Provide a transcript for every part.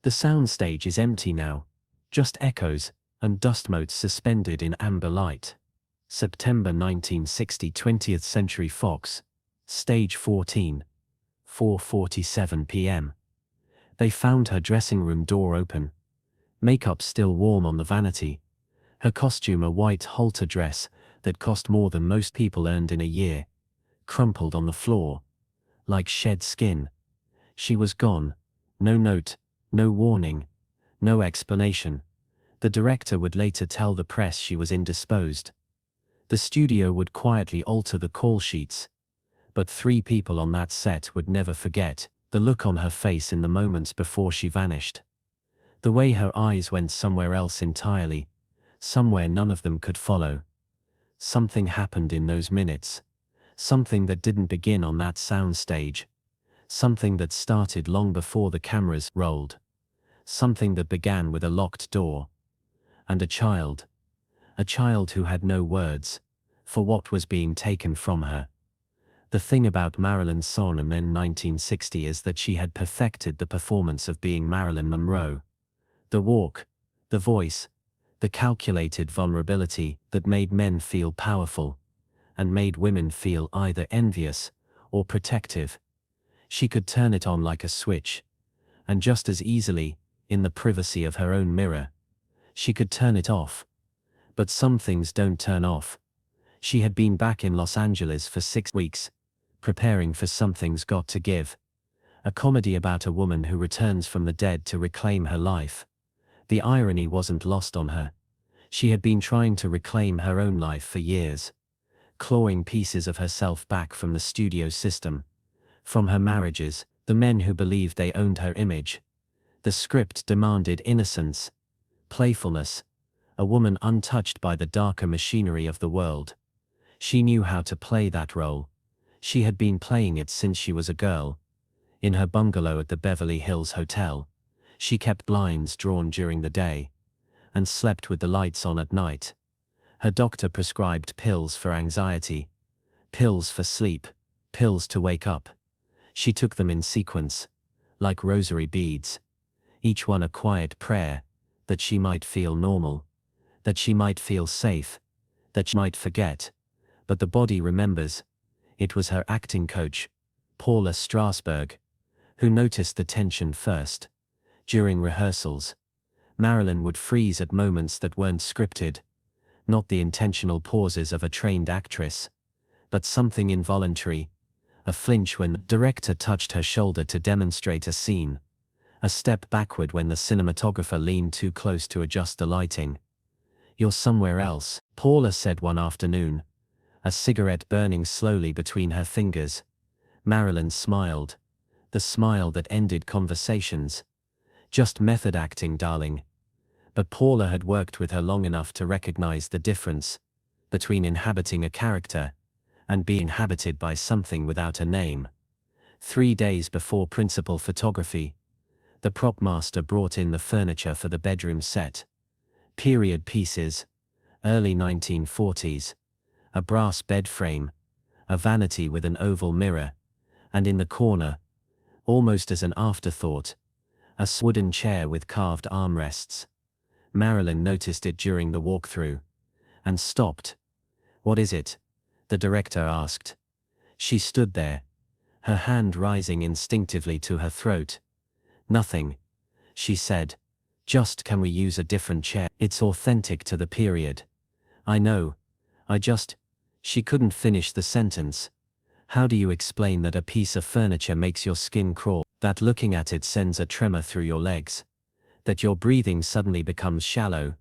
The soundstage is empty now, just echoes and dust motes suspended in amber light. September 1960, 20th Century Fox, Stage 14, 4:47 p.m. They found her dressing room door open, makeup still warm on the vanity, her costume a white halter dress that cost more than most people earned in a year, crumpled on the floor, like shed skin. She was gone, no note, no warning, no explanation. The director would later tell the press she was indisposed. The studio would quietly alter the call sheets. But 3 people on that set would never forget the look on her face in the moments before she vanished. The way her eyes went somewhere else entirely, somewhere none of them could follow. Something happened in those minutes. Something that didn't begin on that sound stage. Something that started long before the cameras rolled. Something that began with a locked door. And a child. A child who had no words for what was being taken from her. The thing about Marilyn Monroe in 1960 is that she had perfected the performance of being Marilyn Monroe. The walk, the voice, the calculated vulnerability that made men feel powerful, and made women feel either envious or protective. She could turn it on like a switch, and just as easily, in the privacy of her own mirror, she could turn it off. But some things don't turn off. She had been back in Los Angeles for 6 weeks, preparing for Something's Got to Give, a comedy about a woman who returns from the dead to reclaim her life. The irony wasn't lost on her. She had been trying to reclaim her own life for years, clawing pieces of herself back from the studio system, from her marriages, the men who believed they owned her image. The script demanded innocence, playfulness, a woman untouched by the darker machinery of the world. She knew how to play that role. She had been playing it since she was a girl. In her bungalow at the Beverly Hills Hotel, she kept blinds drawn during the day, and slept with the lights on at night. Her doctor prescribed pills for anxiety, pills for sleep, pills to wake up. She took them in sequence, like rosary beads, each one a quiet prayer, that she might feel normal, that she might feel safe, that she might forget. But the body remembers. It was her acting coach, Paula Strasberg, who noticed the tension first. During rehearsals, Marilyn would freeze at moments that weren't scripted, not the intentional pauses of a trained actress, but something involuntary, a flinch when the director touched her shoulder to demonstrate a scene, a step backward when the cinematographer leaned too close to adjust the lighting. "You're somewhere else," Paula said one afternoon, a cigarette burning slowly between her fingers. Marilyn smiled, the smile that ended conversations. "Just method acting, darling." But Paula had worked with her long enough to recognize the difference between inhabiting a character and being inhabited by something without a name. 3 days before principal photography, the prop master brought in the furniture for the bedroom set. Period pieces, early 1940s, a brass bed frame, a vanity with an oval mirror, and in the corner, almost as an afterthought, a wooden chair with carved armrests. Marilyn noticed it during the walkthrough, and stopped. "What is it?" the director asked. She stood there, her hand rising instinctively to her throat. "Nothing," she said. "Just, can we use a different chair? It's authentic to the period." "I know. She couldn't finish the sentence. "How do you explain that a piece of furniture makes your skin crawl, that looking at it sends a tremor through your legs, that your breathing suddenly becomes shallow,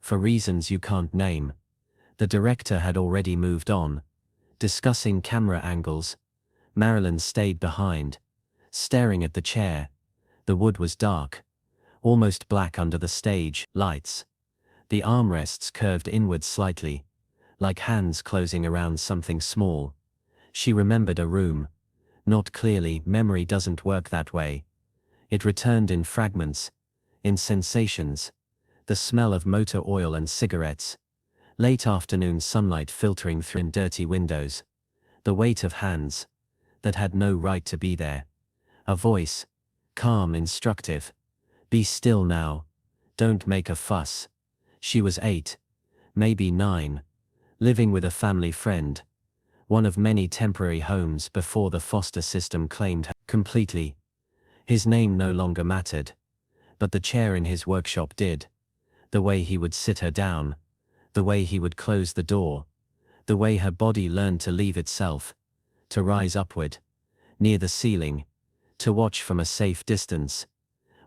for reasons you can't name?" The director had already moved on, discussing camera angles. Marilyn stayed behind, staring at the chair. The wood was dark, almost black under the stage lights. The armrests curved inward slightly, like hands closing around something small. She remembered a room. Not clearly, memory doesn't work that way. It returned in fragments, in sensations. The smell of motor oil and cigarettes. Late afternoon sunlight filtering through dirty windows. The weight of hands that had no right to be there. A voice, calm, instructive. Be still now. Don't make a fuss. She was 8, maybe 9, living with a family friend, one of many temporary homes before the foster system claimed her completely. His name no longer mattered, but the chair in his workshop did. The way he would sit her down, the way he would close the door, the way her body learned to leave itself, to rise upward, near the ceiling, to watch from a safe distance,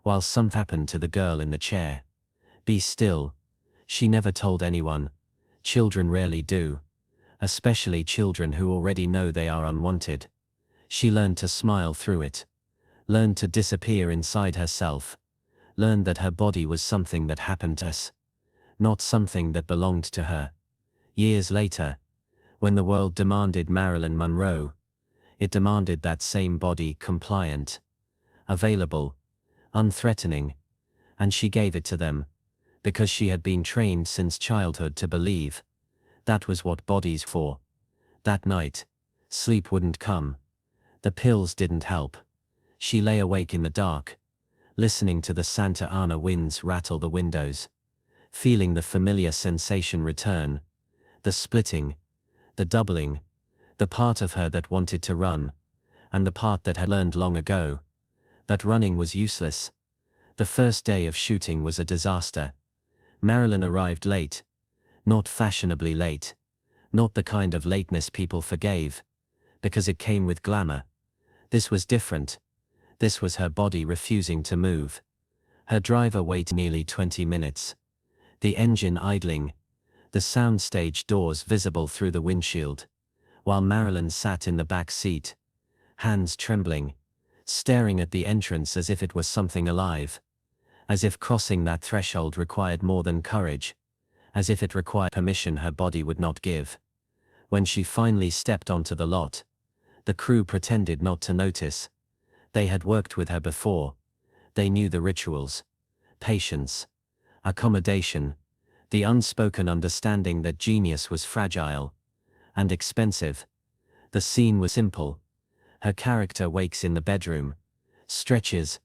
while something happened to the girl in the chair. Be still. She never told anyone. Children rarely do, especially children who already know they are unwanted. She learned to smile through it, learned to disappear inside herself, learned that her body was something that happened to us, not something that belonged to her. Years later, when the world demanded Marilyn Monroe, it demanded that same body, compliant, available, unthreatening, and she gave it to them, because she had been trained since childhood to believe that was what bodies for. That night, sleep wouldn't come. The pills didn't help. She lay awake in the dark, listening to the Santa Ana winds rattle the windows, feeling the familiar sensation return, the splitting, the doubling, the part of her that wanted to run, and the part that had learned long ago that running was useless. The first day of shooting was a disaster. Marilyn arrived late, not fashionably late, not the kind of lateness people forgave, because it came with glamour. This was different. This was her body refusing to move. Her driver waited nearly 20 minutes. The engine idling, the soundstage doors visible through the windshield, while Marilyn sat in the back seat, hands trembling, staring at the entrance as if it was something alive, as if crossing that threshold required more than courage, as if it required permission her body would not give. When she finally stepped onto the lot, the crew pretended not to notice. They had worked with her before. They knew the rituals, patience, accommodation, the unspoken understanding that genius was fragile and expensive. The scene was simple. Her character wakes in the bedroom, stretches,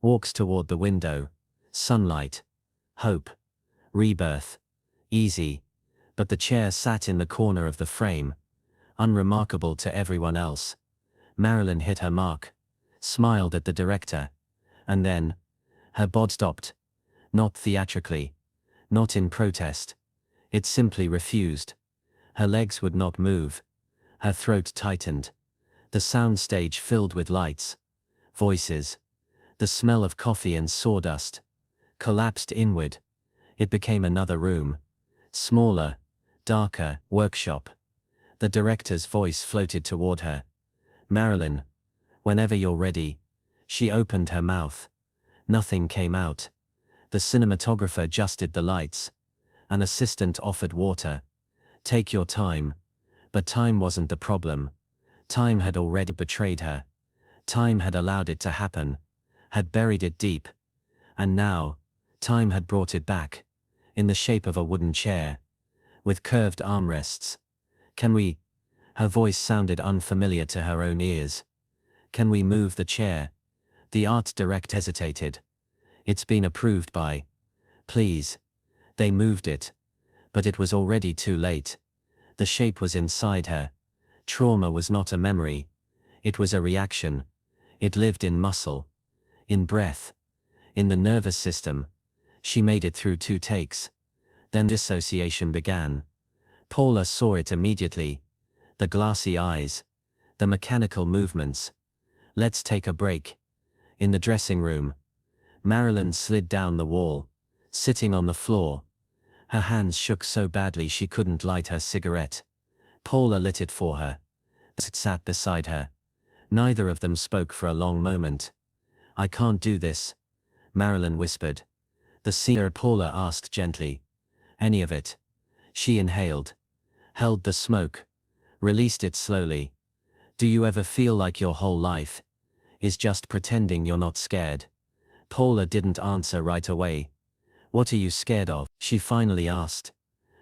walks toward the window, sunlight, hope, rebirth, easy, but the chair sat in the corner of the frame, unremarkable to everyone else. Marilyn hit her mark, smiled at the director, and then, her body stopped, not theatrically, not in protest. It simply refused. Her legs would not move. Her throat tightened. The soundstage filled with lights, voices, the smell of coffee and sawdust, collapsed inward. It became another room, smaller, darker, workshop. The director's voice floated toward her. Marilyn, whenever you're ready. She opened her mouth. Nothing came out. The cinematographer adjusted the lights. An assistant offered water. Take your time. But time wasn't the problem. Time had already betrayed her. Time had allowed it to happen, had buried it deep. And now, time had brought it back, in the shape of a wooden chair, with curved armrests. Can we? Her voice sounded unfamiliar to her own ears. Can we move the chair? The art director hesitated. It's been approved by. Please. They moved it. But it was already too late. The shape was inside her. Trauma was not a memory. It was a reaction. It lived in muscle, in breath, in the nervous system. She made it through 2 takes. Then dissociation began. Paula saw it immediately. The glassy eyes, the mechanical movements. Let's take a break. In the dressing room, Marilyn slid down the wall, sitting on the floor. Her hands shook so badly she couldn't light her cigarette. Paula lit it for her. It sat beside her. Neither of them spoke for a long moment. I can't do this, Marilyn whispered. The seer Paula asked gently. Any of it. She inhaled, held the smoke, released it slowly. Do you ever feel like your whole life is just pretending you're not scared? Paula didn't answer right away. What are you scared of? She finally asked.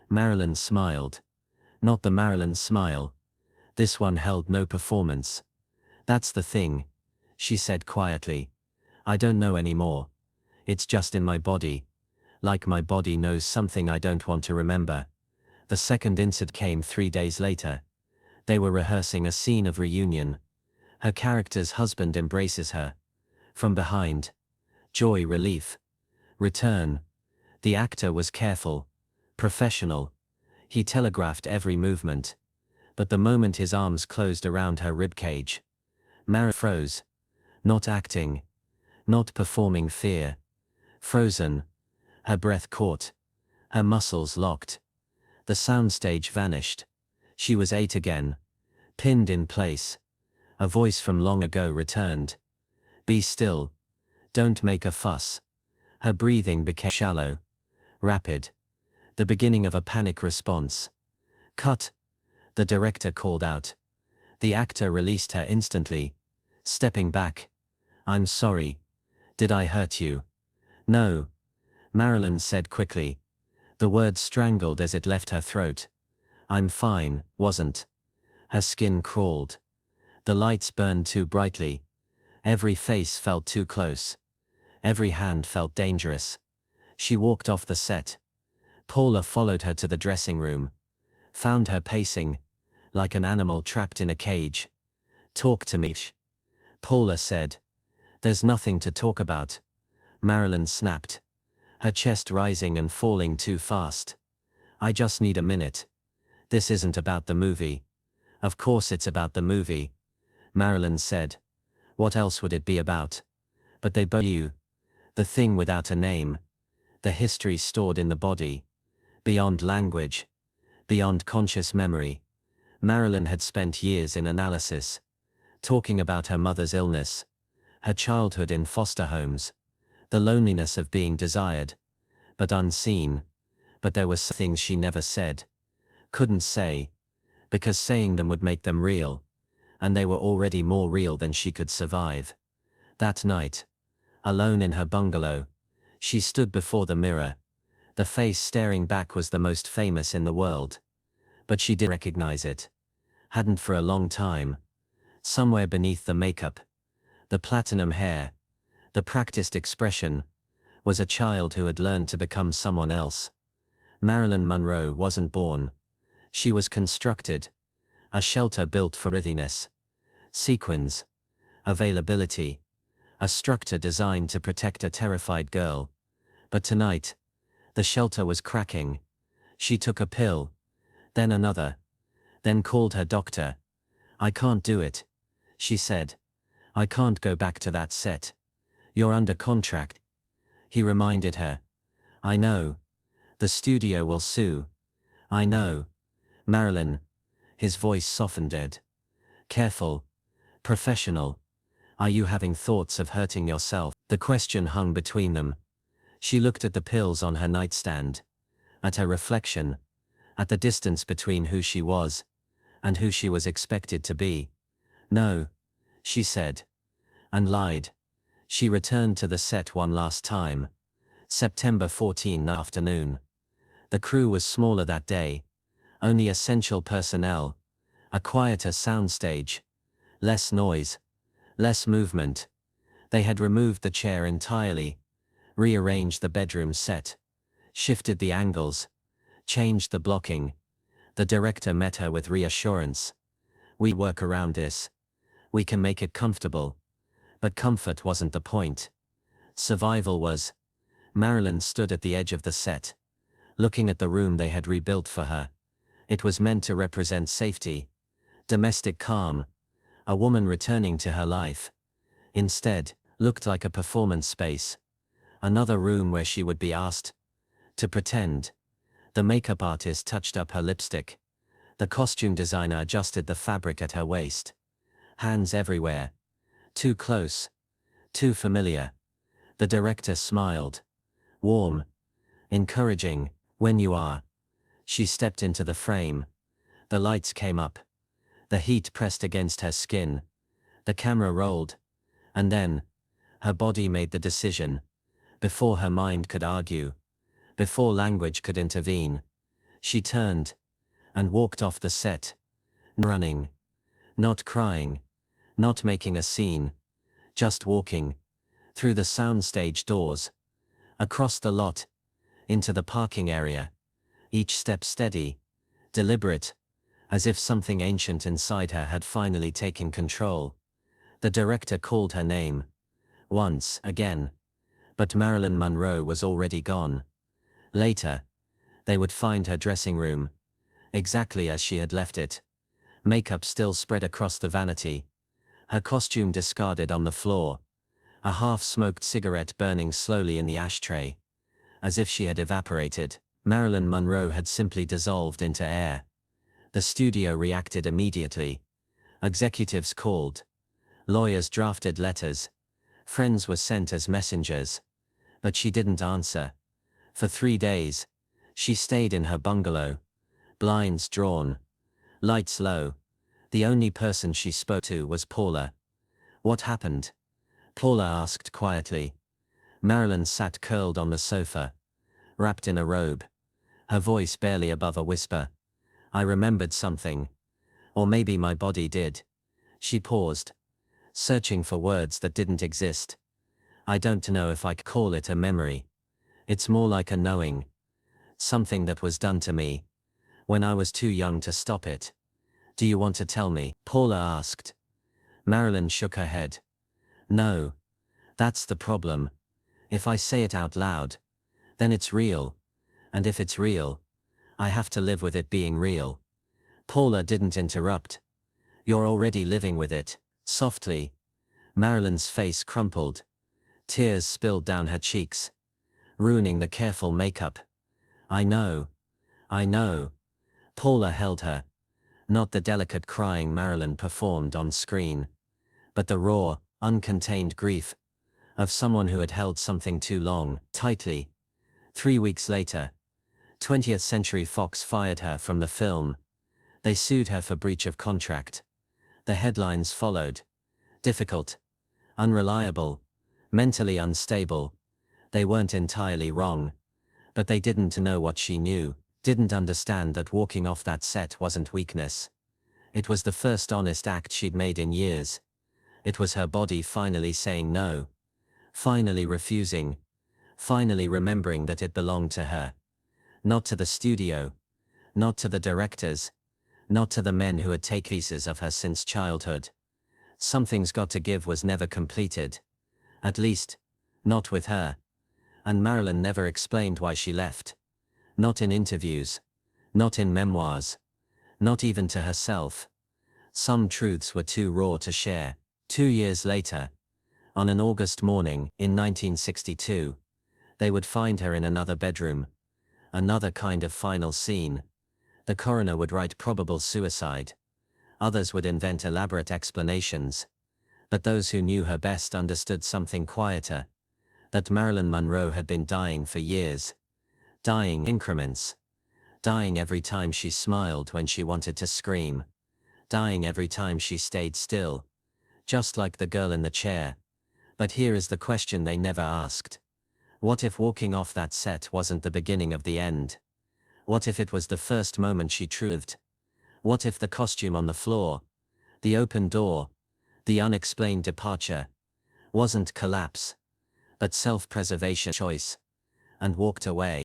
Marilyn smiled. Not the Marilyn smile. This one held no performance. That's the thing, she said quietly. I don't know anymore. It's just in my body. Like my body knows something I don't want to remember. The second incident came 3 days later. They were rehearsing a scene of reunion. Her character's husband embraces her. From behind. Joy, relief. Return. The actor was careful. Professional. He telegraphed every movement. But the moment his arms closed around her ribcage, Marilyn froze. Not acting. Not performing fear. Frozen. Her breath caught. Her muscles locked. The soundstage vanished. She was 8 again. Pinned in place. A voice from long ago returned. Be still. Don't make a fuss. Her breathing became shallow. Rapid. The beginning of a panic response. Cut. The director called out. The actor released her instantly. Stepping back. I'm sorry. Did I hurt you? No. Marilyn said quickly. The word strangled as it left her throat. I'm fine, wasn't. Her skin crawled. The lights burned too brightly. Every face felt too close. Every hand felt dangerous. She walked off the set. Paula followed her to the dressing room. Found her pacing. Like an animal trapped in a cage. Talk to me. Paula said. There's nothing to talk about. Marilyn snapped. Her chest rising and falling too fast. I just need a minute. This isn't about the movie. Of course it's about the movie. Marilyn said. What else would it be about? But they both knew. The thing without a name. The history stored in the body. Beyond language. Beyond conscious memory. Marilyn had spent years in analysis. Talking about her mother's illness. Her childhood in foster homes. The loneliness of being desired. But unseen. But there were things she never said. Couldn't say. Because saying them would make them real. And they were already more real than she could survive. That night. Alone in her bungalow. She stood before the mirror. The face staring back was the most famous in the world. But she didn't recognize it. Hadn't for a long time. Somewhere beneath the makeup. The platinum hair. The practiced expression. Was a child who had learned to become someone else. Marilyn Monroe wasn't born. She was constructed. A shelter built for readiness. Sequins. Availability. A structure designed to protect a terrified girl. But tonight, the shelter was cracking. She took a pill. Then another. Then called her doctor. I can't do it. She said. I can't go back to that set. You're under contract. He reminded her. I know. The studio will sue. I know. Marilyn. His voice softened dead. Careful. Professional. Are you having thoughts of hurting yourself? The question hung between them. She looked at the pills on her nightstand. At her reflection. At the distance between who she was. And who she was expected to be. No. She said. And lied. She returned to the set one last time. September 14 afternoon. The crew was smaller that day. Only essential personnel. A quieter soundstage. Less noise. Less movement. They had removed the chair entirely. Rearranged the bedroom set. Shifted the angles. Changed the blocking. The director met her with reassurance. We work around this. We can make it comfortable. But comfort wasn't the point. Survival was. Marilyn stood at the edge of the set. Looking at the room they had rebuilt for her. It was meant to represent safety. Domestic calm. A woman returning to her life. Instead, looked like a performance space. Another room where she would be asked to pretend. The makeup artist touched up her lipstick. The costume designer adjusted the fabric at her waist. Hands everywhere. Too close. Too familiar. The director smiled. Warm. Encouraging. When you are. She stepped into the frame. The lights came up. The heat pressed against her skin. The camera rolled. And then, her body made the decision. Before her mind could argue. Before language could intervene. She turned. And walked off the set. Running. Not crying. Not making a scene. Just walking. Through the soundstage doors. Across the lot, into the parking area, each step steady, deliberate, as if something ancient inside her had finally taken control. The director called her name. Once, again. But Marilyn Monroe was already gone. Later, they would find her dressing room, exactly as she had left it. Makeup still spread across the vanity. Her costume discarded on the floor. A half-smoked cigarette burning slowly in the ashtray. As if she had evaporated, Marilyn Monroe had simply dissolved into air. The studio reacted immediately. Executives called. Lawyers drafted letters. Friends were sent as messengers. But she didn't answer. For 3 days, she stayed in her bungalow. Blinds drawn. Lights low. The only person she spoke to was Paula. "What happened?" Paula asked quietly. Marilyn sat curled on the sofa, wrapped in a robe. Her voice barely above a whisper. "I remembered something. Or maybe my body did." She paused, searching for words that didn't exist. "I don't know if I could call it a memory. It's more like a knowing. Something that was done to me, when I was too young to stop it." "Do you want to tell me?" Paula asked. Marilyn shook her head. "No. That's the problem. If I say it out loud, then it's real. And if it's real, I have to live with it being real." Paula didn't interrupt. "You're already living with it." Softly, Marilyn's face crumpled. Tears spilled down her cheeks, ruining the careful makeup. I know. Paula held her. Not the delicate crying Marilyn performed on screen, but the raw, uncontained grief of someone who had held something too long, tightly. 3 weeks later, 20th Century Fox fired her from the film. They sued her for breach of contract. The headlines followed. Difficult, unreliable, mentally unstable. They weren't entirely wrong. But they didn't know what she knew, didn't understand that walking off that set wasn't weakness. It was the first honest act she'd made in years. It was her body finally saying no. Finally refusing. Finally remembering that it belonged to her. Not to the studio. Not to the directors. Not to the men who had taken pieces of her since childhood. Something's Got to Give was never completed. At least, not with her. And Marilyn never explained why she left. Not in interviews. Not in memoirs. Not even to herself. Some truths were too raw to share. 2 years later, on an August morning in 1962, they would find her in another bedroom. Another kind of final scene. The coroner would write probable suicide. Others would invent elaborate explanations. But those who knew her best understood something quieter. That Marilyn Monroe had been dying for years. Dying in increments. Dying every time she smiled when she wanted to scream. Dying every time she stayed still. Just like the girl in the chair. But here is the question they never asked. What if walking off that set wasn't the beginning of the end? What if it was the first moment she truly lived? What if the costume on the floor, the open door, the unexplained departure, wasn't collapse, but self-preservation choice, and walked away?